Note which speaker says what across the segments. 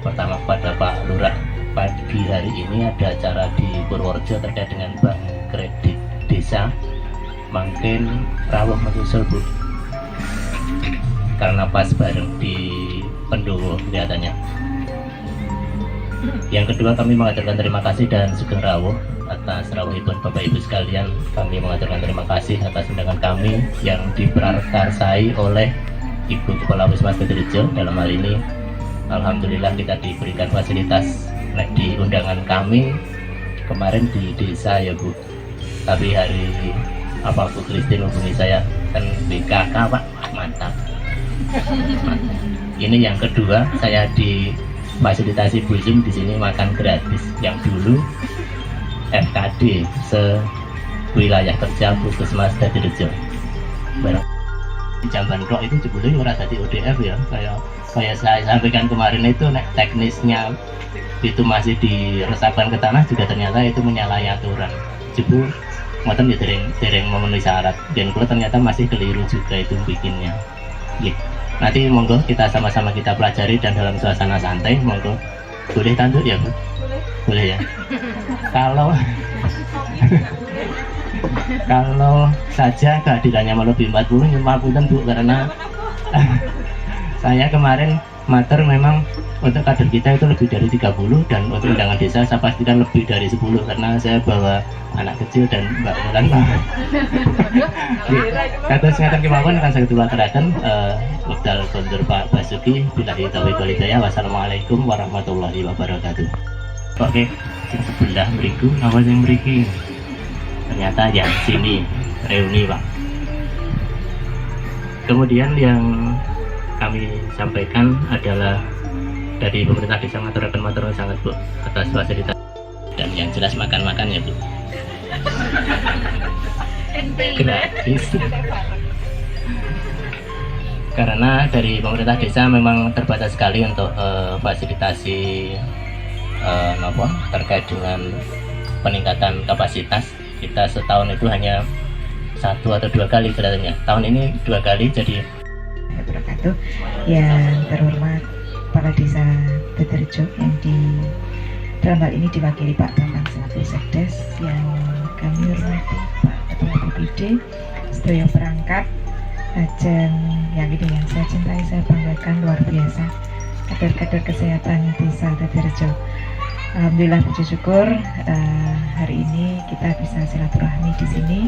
Speaker 1: pertama kepada Pak Lurah. Pagi hari ini ada acara di Purworejo terkait dengan bank kredit desa. Mungkin rawuh menyusul Bu, karena pas bareng di Pendowo kelihatannya. Yang kedua, kami mengaturkan terima kasih dan sugeng rawuh atas rawuhipun Bapak Ibu sekalian. Kami mengaturkan terima kasih atas undangan kami yang diprakarsai oleh Ibu Kepala Puskesmas Tetirjo. Dalam hal ini alhamdulillah kita diberikan fasilitas di undangan kami kemarin di desa ya Bu. Tapi hari apa Bu Christine hubungi saya kan di KK Pak, mantap. Ini yang kedua, saya difasilitasi Bu Zoom di sini makan gratis. Yang dulu FKD sewilayah kerja Puskesmas Tetirjo. Barang Jamban Rock itu jebule ora dadi ODF ya, kayak saya sampaikan kemarin itu teknisnya itu masih diresapkan ke tanah juga ternyata itu menyalahi aturan. Jebul ngoten ya dereng memenuhi syarat dan kalau ternyata masih keliru juga itu bikinnya. Gitu. Nanti monggo kita sama-sama kita pelajari dan dalam suasana santai, monggo. Boleh tanduk ya Bu? Boleh ya. Kalau saja kehadirannya melebihi 40, maafkan Bu, karena saya kemarin mater memang untuk kader kita itu lebih dari 30 dan untuk undangan desa saya pastikan lebih dari 10 karena saya bawa anak kecil dan Mbak Mulan. Kados ngaten kemawon kan saged kula aturaken wekdal kondur Pak Basuki billahi taufiq wal hidayah. Wassalamualaikum warahmatullahi wabarakatuh. Oke, sing sebelah mriku apa sing mriki? Ternyata yang sini reuni Pak. Kemudian yang kami sampaikan adalah dari pemerintah desa ngaturaken matur sangat Bu atas fasilitas dan yang jelas makan-makan ya Bu. Gratis. Karena dari pemerintah desa memang terbatas sekali untuk fasilitasi terkait dengan peningkatan kapasitas. Kita setahun itu hanya 1 atau 2 kali kelihatannya. Tahun ini 2 kali jadi.
Speaker 2: Yang terhormat Kepala Desa Tetirjo yang dalam hal ini diwakili Pak Bambang selaku Sekdes, yang kami hormati Pak Ketua BPD, sedaya perangkat, ajeng yang ini yang saya cintai, saya banggakan luar biasa, kader-kader kesehatan Desa Tetirjo. Alhamdulillah puji syukur hari ini kita bisa silaturahmi di sini.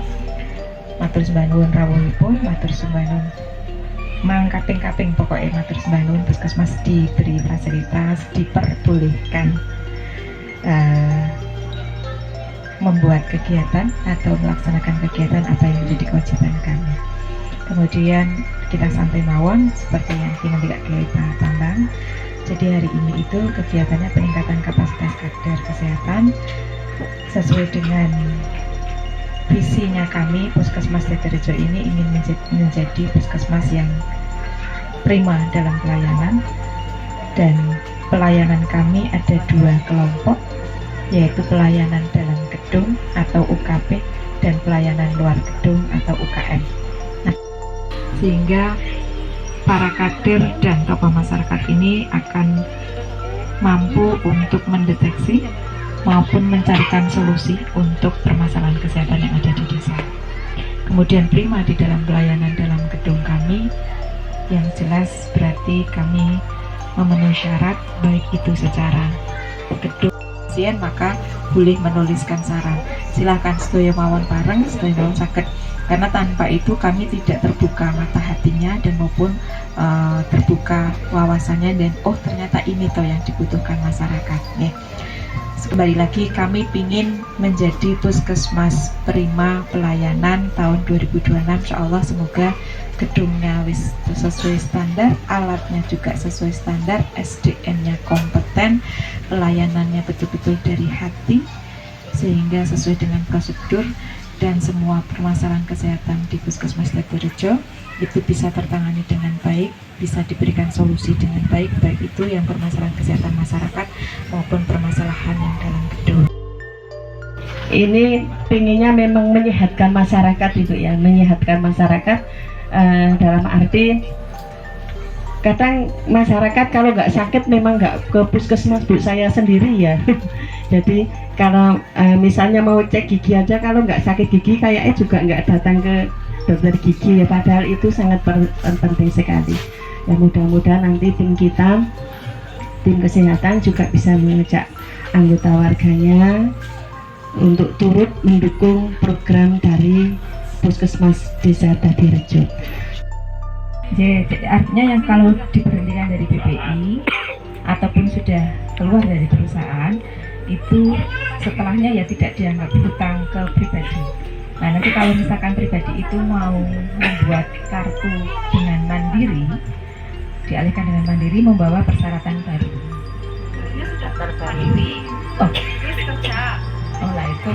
Speaker 2: Matur sembah nuwun rawuhipun, matur sembah nuwun mangkaping-kaping pokoknya matur sembah nuwun Puskesmas diberi fasilitas, diperbolehkan membuat kegiatan atau melaksanakan kegiatan apa yang menjadi kewajiban kami. Kemudian kita sampai mawon seperti yang dinamika Pak Bambang. Jadi hari ini itu kegiatannya peningkatan kapasitas kader kesehatan sesuai dengan visinya kami. Puskesmas Tetirjo ini ingin menjadi puskesmas yang prima dalam pelayanan, dan pelayanan kami ada 2 kelompok, yaitu pelayanan dalam gedung atau UKP dan pelayanan luar gedung atau UKM. Nah, sehingga para kader dan tokoh masyarakat ini akan mampu untuk mendeteksi maupun mencarikan solusi untuk permasalahan kesehatan yang ada di desa. Kemudian prima di dalam pelayanan dalam gedung kami, yang jelas berarti kami memenuhi syarat, baik itu secara gedung pasien maka boleh menuliskan saran. Silahkan sedaya mawon bareng, sedaya mawon saged, karena tanpa itu kami tidak terbuka mata hatinya dan maupun terbuka wawasannya, dan oh ternyata ini toh yang dibutuhkan masyarakat ya. Kembali lagi kami ingin menjadi puskesmas prima pelayanan tahun 2026, insyaallah. Semoga gedungnya sesuai standar, alatnya juga sesuai standar, SDM-nya kompeten, pelayanannya betul-betul dari hati sehingga sesuai dengan prosedur, dan semua permasalahan kesehatan di Puskesmas Tetirjo itu bisa tertangani dengan baik, bisa diberikan solusi dengan baik, baik itu yang permasalahan kesehatan masyarakat maupun permasalahan yang dalam gedung.
Speaker 3: Ini pinginnya memang menyehatkan masyarakat itu ya, menyehatkan masyarakat dalam arti kadang masyarakat kalau nggak sakit memang nggak ke puskesmas, Bu, saya sendiri ya. Jadi kalau misalnya mau cek gigi aja, kalau nggak sakit gigi kayaknya juga nggak datang ke dokter gigi ya, padahal itu sangat penting sekali. Ya mudah-mudahan nanti tim kesehatan juga bisa mengajak anggota warganya untuk turut mendukung program dari Puskesmas Desa Dadirejo.
Speaker 2: Jadi artinya yang kalau diberhentikan dari BPI ataupun sudah keluar dari perusahaan itu setelahnya ya tidak dianggap hutang ke pribadi. Nah nanti kalau misalkan pribadi itu mau membuat kartu dengan mandiri, dialihkan dengan mandiri, membawa persyaratan baru.
Speaker 4: Sudah mandiri.
Speaker 2: Oh,
Speaker 4: Kerja.
Speaker 2: oh lah itu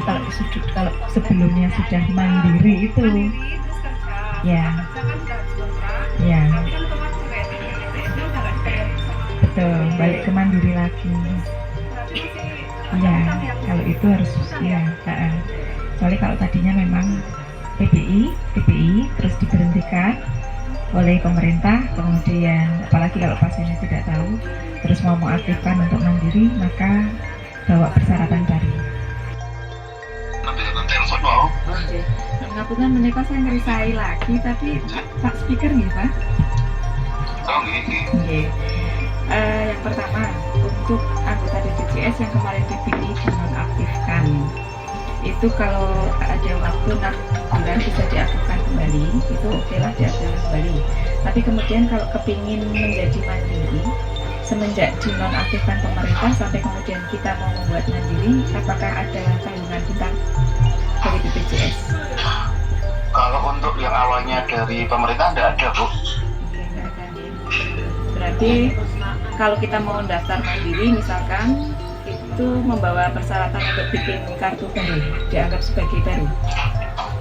Speaker 2: kalau sebelumnya sudah mandiri itu,
Speaker 4: Mandiri terus kerja.
Speaker 2: ya,
Speaker 4: Kerja kan udah kontrak.
Speaker 2: ya,
Speaker 4: Tapi kan otomatis juga BPJS udah nggak dibayar sama.
Speaker 2: betul, balik ke mandiri lagi.
Speaker 4: Berarti sih
Speaker 2: Ya,
Speaker 4: utang yang
Speaker 2: kalau itu harus ya, soalnya kalau tadinya memang PPI terus diberhentikan oleh pemerintah, kemudian apalagi kalau pasiennya tidak tahu, terus mau mengaktifkan untuk mandiri, maka bawa persyaratan baru.
Speaker 5: Telepon mau?
Speaker 2: Oke. Ngapunten menika saya ngerisai lagi, tapi Pak Speaker nggih, Pak?
Speaker 5: Oh, gini.
Speaker 2: Oke. Yang pertama, untuk anggota BPJS yang kemarin PPI dinonaktifkan, itu kalau ada waktu 6 bulan bisa diaktifkan kembali, itu oke lah diaktifkan kembali. Tapi kemudian kalau kepingin menjadi mandiri, semenjak dinonaktifkan pemerintah sampai kemudian kita mau membuat mandiri, apakah ada tanggungan kita dari BPJS?
Speaker 5: Kalau untuk yang awalnya dari pemerintah tidak ada, Bu.
Speaker 2: Oke, nggak ada. Berarti kalau kita mau daftar mandiri misalkan itu membawa persyaratan untuk bikin kartu baru, dianggap sebagai baru.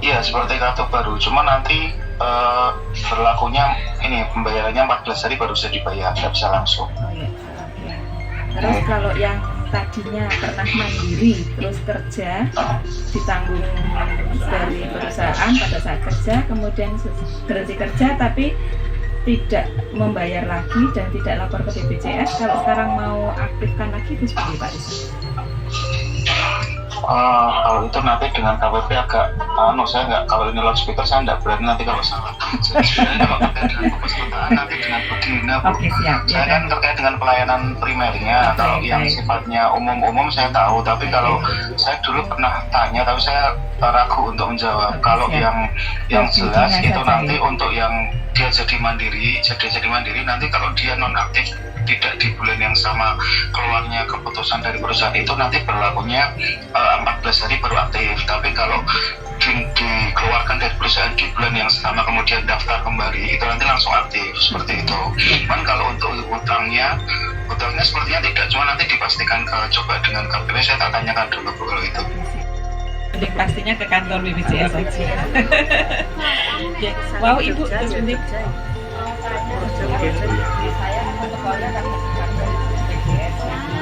Speaker 5: Iya, seperti kartu baru. Cuma nanti berlakunya ini pembayarannya 14 hari baru bisa dibayar, nggak bisa langsung.
Speaker 2: Oh iya, oke. Terus kalau yang tadinya pernah mandiri terus kerja ditanggung dari perusahaan pada saat kerja, kemudian berhenti kerja tapi tidak membayar lagi dan tidak lapor ke BPJS, kalau sekarang mau aktifkan lagi itu seperti Pak Rizky?
Speaker 5: Kalau itu nanti dengan KWP agak, saya nggak, kalau ini loudspeaker saya nggak berani nanti kalau salah. Jadi sebenarnya kalau terkait dengan pesertaan nanti dengan Budina, Bu.
Speaker 2: Oke, siap.
Speaker 5: Saya kan terkait dengan pelayanan primernya, kalau yang sifatnya umum-umum saya tahu, tapi kalau saya dulu pernah tanya, tapi saya ragu untuk menjawab. Kalau yang jelas itu nanti untuk yang dia jadi mandiri nanti kalau dia nonaktif tidak di bulan yang sama keluarnya keputusan dari perusahaan itu nanti berlakunya 14 hari baru aktif. Tapi kalau dikeluarkan dari perusahaan di bulan yang sama kemudian daftar kembali itu nanti langsung aktif seperti itu. Cuman kalau untuk hutangnya sepertinya tidak, cuma nanti dipastikan coba dengan KPP, saya tak tanyakan dulu, Bu, kalau itu.
Speaker 2: Jadi pastinya ke kantor BPJS aja. Ya, wow, Ibu terus penting.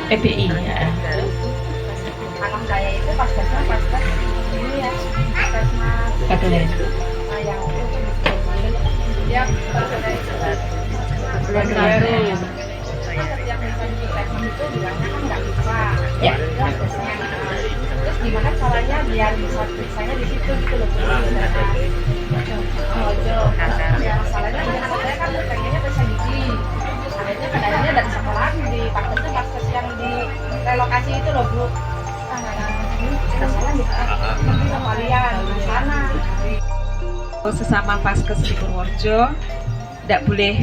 Speaker 2: PPI ya.
Speaker 4: anak saya itu pas ini ya puskesmas
Speaker 2: Pagelaran.
Speaker 4: yang dia bulan baru yang bisa di treatment itu bilangnya kan nggak bisa
Speaker 2: Ya.
Speaker 4: terus gimana caranya biar bisa tulisannya di situ gitu loh ya masalahnya anak saya kan pengennya bisa gigi terus akhirnya dari sekolah di paskes yang di relokasi itu loh, Bu.
Speaker 2: Sesama Paskes di Purworejo tidak boleh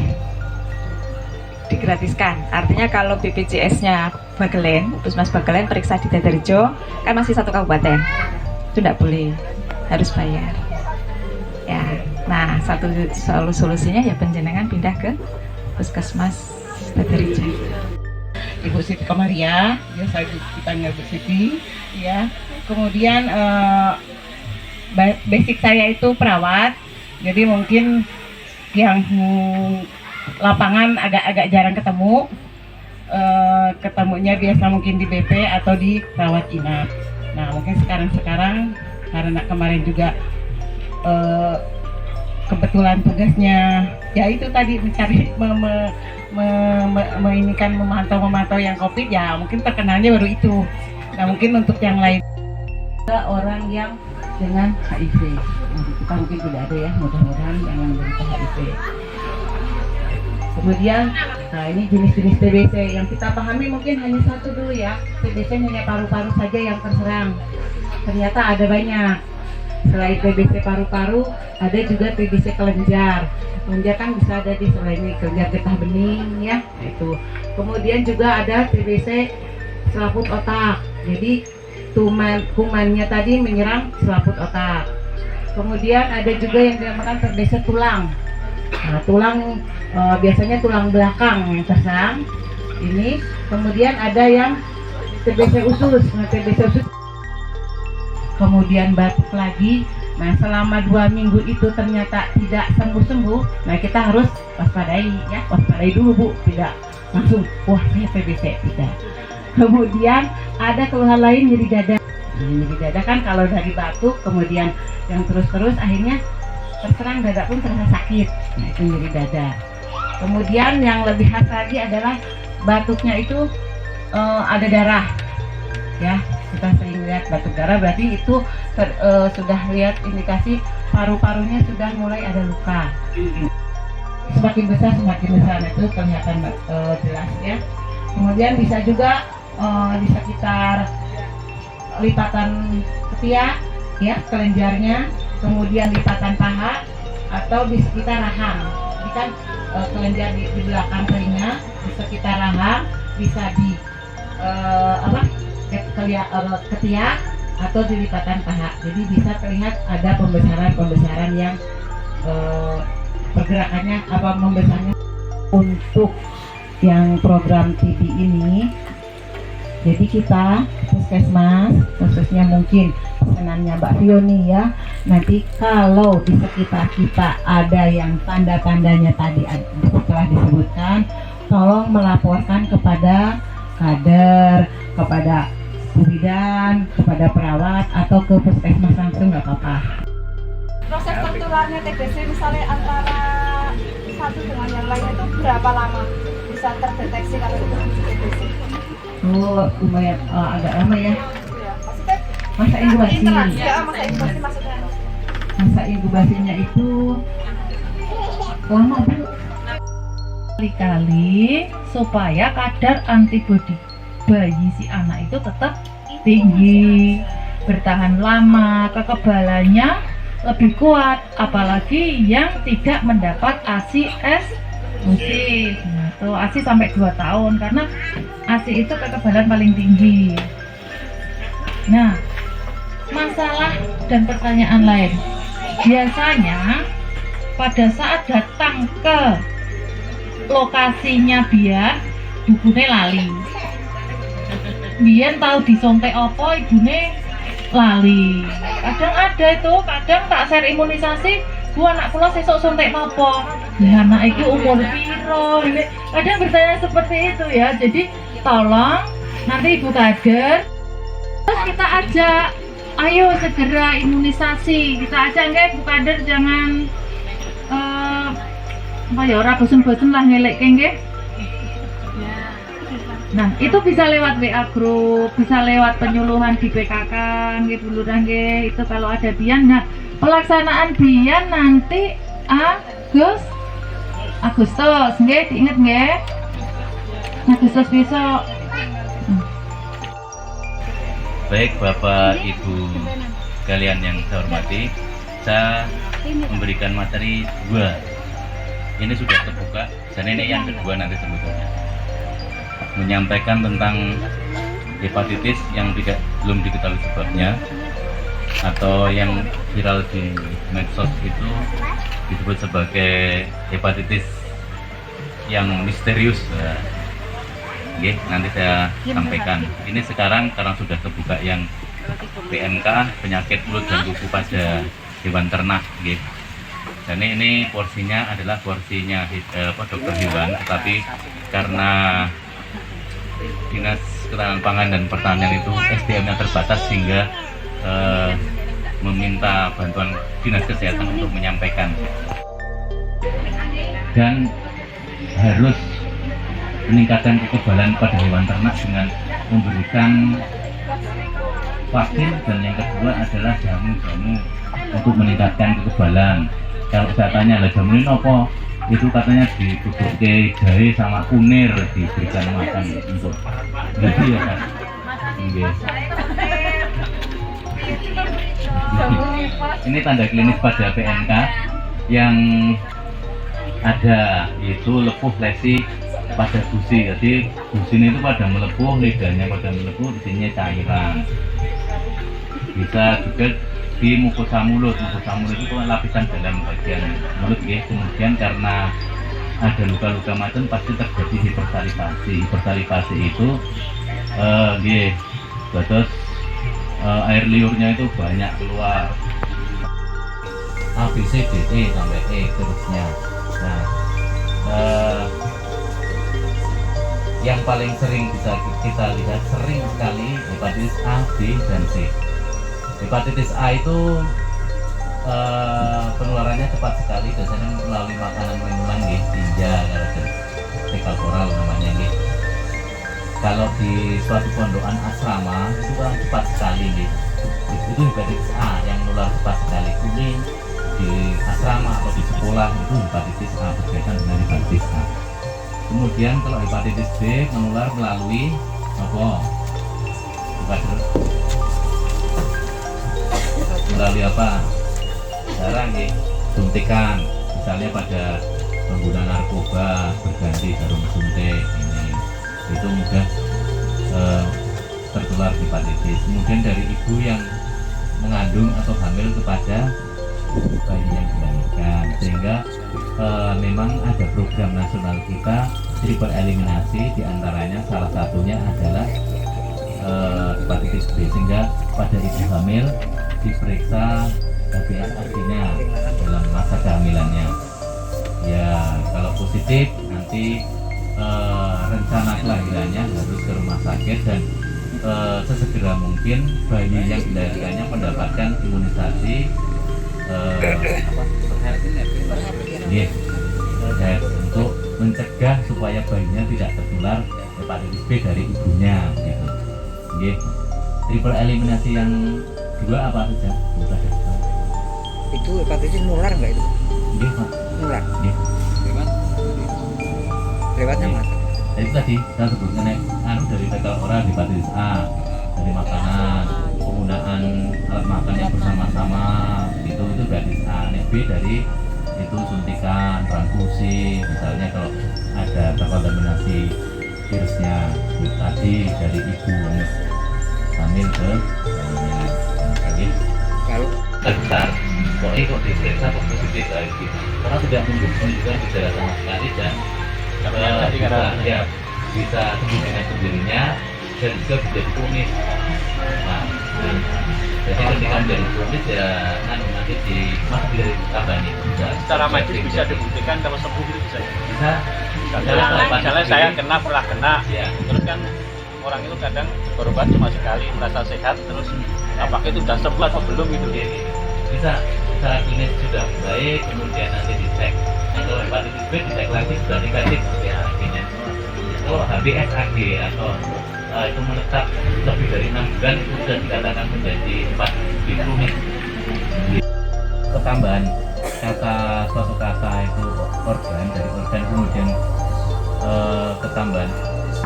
Speaker 2: digratiskan. Artinya kalau BPJS-nya Bagelen, Puskesmas Bagelen periksa di Dadirejo kan masih satu kabupaten, itu tidak boleh, harus bayar. Ya, nah satu solusinya ya penjenengan pindah ke Puskesmas Dadirejo.
Speaker 6: Ibu Siti Komaria, ya saya dipanggil Bu Siti, ya. Kemudian basic saya itu perawat, jadi mungkin yang lapangan agak jarang ketemu, ketemunya biasa mungkin di BP atau di rawat inap. Nah mungkin sekarang karena kemarin juga kebetulan tugasnya ya itu tadi mencari memantau yang COVID, ya mungkin terkenalnya baru itu. Nah mungkin untuk yang lain ada orang yang dengan HIV, nah, kita mungkin tidak ada ya, mudah-mudahan yang menderita HIV. Kemudian, nah ini jenis-jenis TBC yang kita pahami mungkin hanya satu dulu ya, TBC hanya paru-paru saja yang terserang. Ternyata ada banyak. Selain TBC paru-paru, ada juga TBC kelenjar. Kelenjar kan bisa ada di selain kelenjar getah bening ya, itu. Kemudian juga ada TBC selaput otak. Jadi kumannya tadi menyerang selaput otak. Kemudian ada juga yang dinamakan TBC tulang. Nah, tulang biasanya tulang belakang yang terserang. Ini. Kemudian ada yang TBC usus. Nah, TBC usus kemudian batuk lagi. Nah selama 2 minggu itu ternyata tidak sembuh-sembuh, nah kita harus waspadai ya, waspadai dulu Bu, tidak langsung wah saya TBC, tidak. Kemudian ada keluhan lain nyeri dada. Nah, nyeri dada kan kalau dari batuk kemudian yang terus-terus akhirnya terserang dada pun terasa sakit. Nah itu nyeri dada. Kemudian yang lebih khas lagi adalah batuknya itu ada darah ya. Kita sering lihat batuk darah, berarti itu sudah lihat indikasi paru-parunya sudah mulai ada luka. Semakin besar itu kelihatan jelas ya. Kemudian bisa juga di sekitar lipatan ketiak ya, kelenjarnya, kemudian lipatan paha atau di sekitar rahang. Ini kan kelenjar di belakang telinga, di sekitar rahang, bisa di ketiak atau di lipatan paha. Jadi bisa terlihat ada pembesaran yang pergerakannya membesarnya. Untuk yang program TB ini, jadi kita puskesmas khususnya mungkin pesanannya Mbak Fioni ya, nanti kalau di sekitar kita ada yang tanda-tandanya tadi telah disebutkan, tolong melaporkan kepada kader, kepada bidan, kepada perawat atau ke puskesmas langsung, nggak apa-apa.
Speaker 4: Proses tertularnya TBC misalnya antara satu dengan yang lainnya itu berapa lama bisa terdeteksi kalau itu TBC?
Speaker 3: Oh, lumayan agak lama ya.
Speaker 4: Iya, maksudnya
Speaker 3: Masa inkubasi.
Speaker 4: Ya, masa inkubasi maksudnya.
Speaker 3: Masa inkubasinya itu lama Bu.
Speaker 7: Kali-kali supaya kadar antibodi bayi si anak itu tetap tinggi, bertahan lama, kekebalannya lebih kuat, apalagi yang tidak mendapat ASI eksklusif. Nah, itu ASI sampai 2 tahun karena ASI itu kekebalan paling tinggi. Nah, masalah dan pertanyaan lain. Biasanya pada saat datang ke lokasinya biar ibune lali. Biyen tahu disontek apa ibune lali. Kadang ada itu, kadang tak share imunisasi, Bu anak kula sesuk sontek napa? Lah anak iki umur piro? Kadang bertanya seperti itu ya. Jadi tolong nanti Ibu kader terus kita ajak, ayo segera imunisasi. Kita ajak nggih Bu kader, jangan ora bosen-bosen lah ngelekke nggih. Nah, itu bisa lewat WA group, bisa lewat penyuluhan di PKK nggih Bu Lurah nggih, itu kalau ada bian. Nah, pelaksanaan bian nanti Agustus nggih, diinget nggih. Agustus besok.
Speaker 8: Baik Bapak Ibu sekalian yang saya hormati, saya memberikan materi 2. Ini sudah terbuka dan ini yang kedua nanti sebetulnya, menyampaikan tentang hepatitis yang belum diketahui sebabnya atau yang viral di medsos itu disebut sebagai hepatitis yang misterius. Nah, oke, nanti saya sampaikan. Ini sekarang karena sudah terbuka yang PMK, penyakit mulut dan kuku pada hewan ternak, oke. Dan ini porsinya adalah porsinya dokter hewan, tetapi karena Dinas Ketahanan Pangan dan Pertanian itu SDM-nya terbatas sehingga meminta bantuan Dinas Kesehatan untuk menyampaikan. dan harus meningkatkan kekebalan pada hewan ternak dengan memberikan vaksin, dan yang kedua adalah jamu-jamu untuk meningkatkan kekebalan. Kalau saya tanya, lah jamu ini apa? Itu katanya dibubuk ke jahe sama kunir, diberikan makan untuk jadi ya Pak. Ini tanda klinis pada PMK yang ada, yaitu lepuh lesi pada gusi. Jadi gusinya itu pada melepuh, lidahnya pada melepuh, di sini cairan. Bisa juga di mukosa mulut. Mukosa mulut itu lapisan dalam bagian mulut ya. Kemudian karena ada luka-luka macam pasti terjadi hipersalivasi. Hipersalivasi itu terus air liurnya itu banyak keluar. A, B, C, D, E sampai E terusnya. Nah, yang paling sering bisa kita lihat sering sekali hepatitis A, B, dan C. Hepatitis A itu penularannya cepat sekali, biasanya melalui makanan minuman ya, tinja, fekal oral namanya ya. Kalau di suatu pondokan asrama itu kan cepat sekali ya. Itu hepatitis A yang menular cepat sekali. Kuning di asrama atau di sekolah itu hepatitis A, berkaitan dengan hepatitis A. Kemudian kalau hepatitis B menular melalui apa? Melalui apa? Darah ya, suntikan. Misalnya pada pengguna narkoba berganti jarum suntik ini, itu mudah tertular hepatitis. Kemudian dari ibu yang mengandung atau hamil kepada bayi yang dilahirkan, sehingga memang ada program nasional kita triple eliminasi, diantaranya salah satunya adalah hepatitis B, sehingga pada ibu hamil diperiksa HbA1c-nya dalam masa kehamilannya. Ya kalau positif nanti rencana kelahirannya harus ke rumah sakit, dan sesegera mungkin bayi yang dilahirkannya mendapatkan imunisasi untuk mencegah supaya bayinya tidak tertular hepatitis B dari ibunya gitu. Triple eliminasi yang dua apa saja?
Speaker 9: Itu hepatitis nular nggak itu?
Speaker 8: Iya Pak.
Speaker 9: Nular.
Speaker 8: Iya.
Speaker 9: Lewatnya mana?
Speaker 8: Jadi tadi saya sebutkan dari fekal oral hepatitis A, dari makanan, penggunaan alat makan yang bersama-sama itu hepatitis A. B dari itu suntikan, transfusi, misalnya kalau ada terkontaminasi virusnya tadi dari ibu hamil ke bayinya.
Speaker 9: Kalau
Speaker 8: besar, kok ini kok diperiksa kok positif kayak gitu, karena tidak menunjukkan gejala sama sekali, dan bisa sembuh dengan sendirinya, dan juga bisa dikumis. Nah, jadi ketika menjadi kronis ya nanti masih bisa ditambani.
Speaker 10: Secara medis bisa dibuktikan kalau sembuh itu bisa.
Speaker 8: Bisa.
Speaker 10: Misalnya saya pernah kena,
Speaker 8: ya.
Speaker 10: Terus kan orang itu kadang berobat cuma sekali, merasa sehat, terus apakah itu sudah sembuh atau belum gitu?
Speaker 8: Bisa. Secara klinis sudah baik, kemudian nanti dicek. Kalau hepatitis B dicek lagi sudah negatif HbA1c-nya. Kalau HbA1c atau itu menetap lebih dari 6 bulan itu sudah dikatakan menjadi hepatitis B kronis. Ketambahan kata suatu kata itu organ, dari organ kemudian ketambahan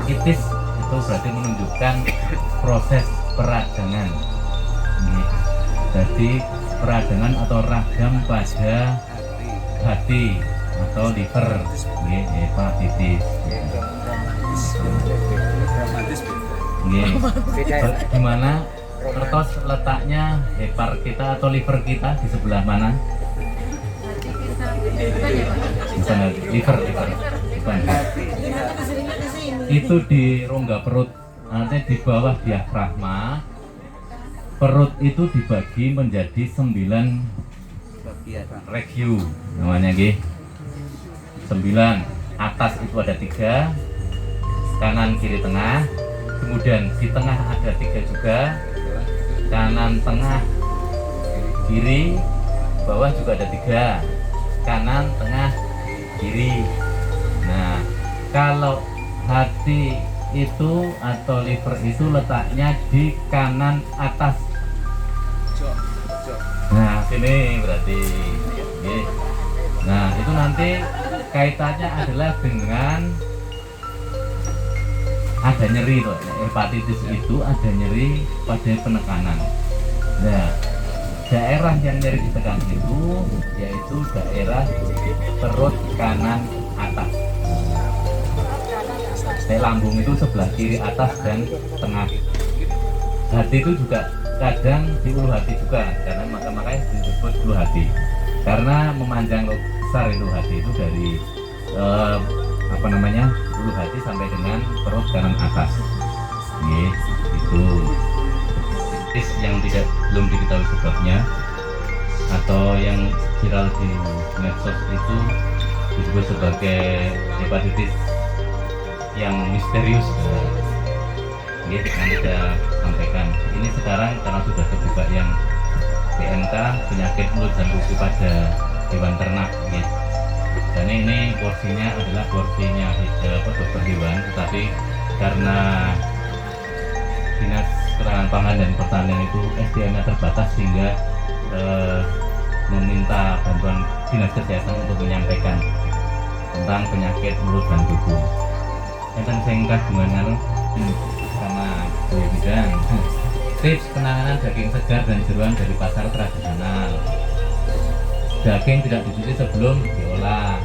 Speaker 8: itis itu berarti menunjukkan proses peradangan. Jadi peradangan atau ragam pada hati atau liver, hepatitis. Di mana kertas letaknya hepar kita atau liver kita di sebelah mana? Bukan liver. Itu di rongga perut, artinya di bawah diafragma. Perut itu dibagi menjadi 9 regio namanya nggih. 9, atas itu ada 3, kanan kiri tengah, kemudian di tengah ada 3 juga, kanan tengah kiri, bawah juga ada 3, kanan tengah kiri. Nah, kalau hati itu atau liver itu letaknya di kanan atas. Nah, sini berarti. Oke. Nah, itu nanti kaitannya adalah dengan ada nyeri loh. Hepatitis itu ada nyeri pada penekanan. Nah, daerah yang nyeri ditekan itu yaitu daerah perut kanan atas. Lambung itu sebelah kiri atas dan tengah. Hati itu juga kadang di ulu hati juga, karena makanya disebut ulu hati. Karena memanjang besar itu hati itu dari ulu hati sampai dengan perut kanan atas. Itu yang belum diketahui sebabnya atau yang viral di medsos itu disebut sebagai hepatitis yang misterius. Nanti kita sampaikan. Ini sekarang karena sudah terbuka yang PMK, penyakit mulut dan kuku pada hewan ternak. Dan ini porsinya adalah porsinya dokter hewan, tetapi karena Dinas Ketahanan Pangan dan Pertanian itu SDM-nya terbatas sehingga meminta bantuan Dinas Kesehatan untuk menyampaikan tentang penyakit mulut dan kuku. Enten sing kagungan sama Bu Bidang. Tips penanganan daging segar dan jeroan dari pasar tradisional. Daging tidak dicuci sebelum diolah.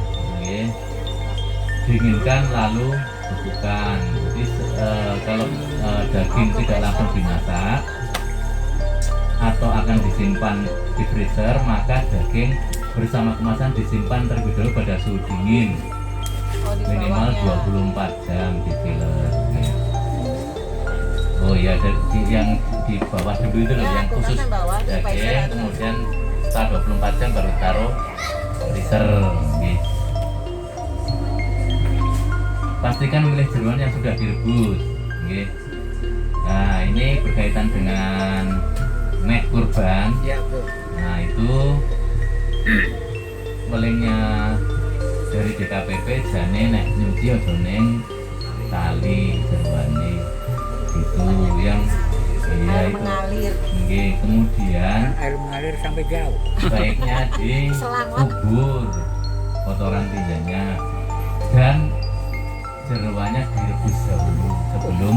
Speaker 8: Dinginkan lalu bekukan. Jadi kalau daging tidak langsung dimasak atau akan disimpan di freezer, maka daging bersama kemasan disimpan terlebih dahulu pada suhu dingin minimal 24 jam di filler. Oh ya, yang di bawah dulu itu loh, yang khusus daging, kemudian setelah 24 jam baru taruh freezer. Pastikan memilih jeroan yang sudah direbus. Nah, ini berkaitan dengan meh kurban. Nah, itu melingnya dari DKPP jane nek nyuci aja ning tali jeroane. Itu yang
Speaker 9: air mengalir.
Speaker 8: Kemudian
Speaker 9: Air mengalir sampai jauh.
Speaker 8: Baiknya dikubur kotoran tinjanya dan jeroannya direbus dahulu sebelum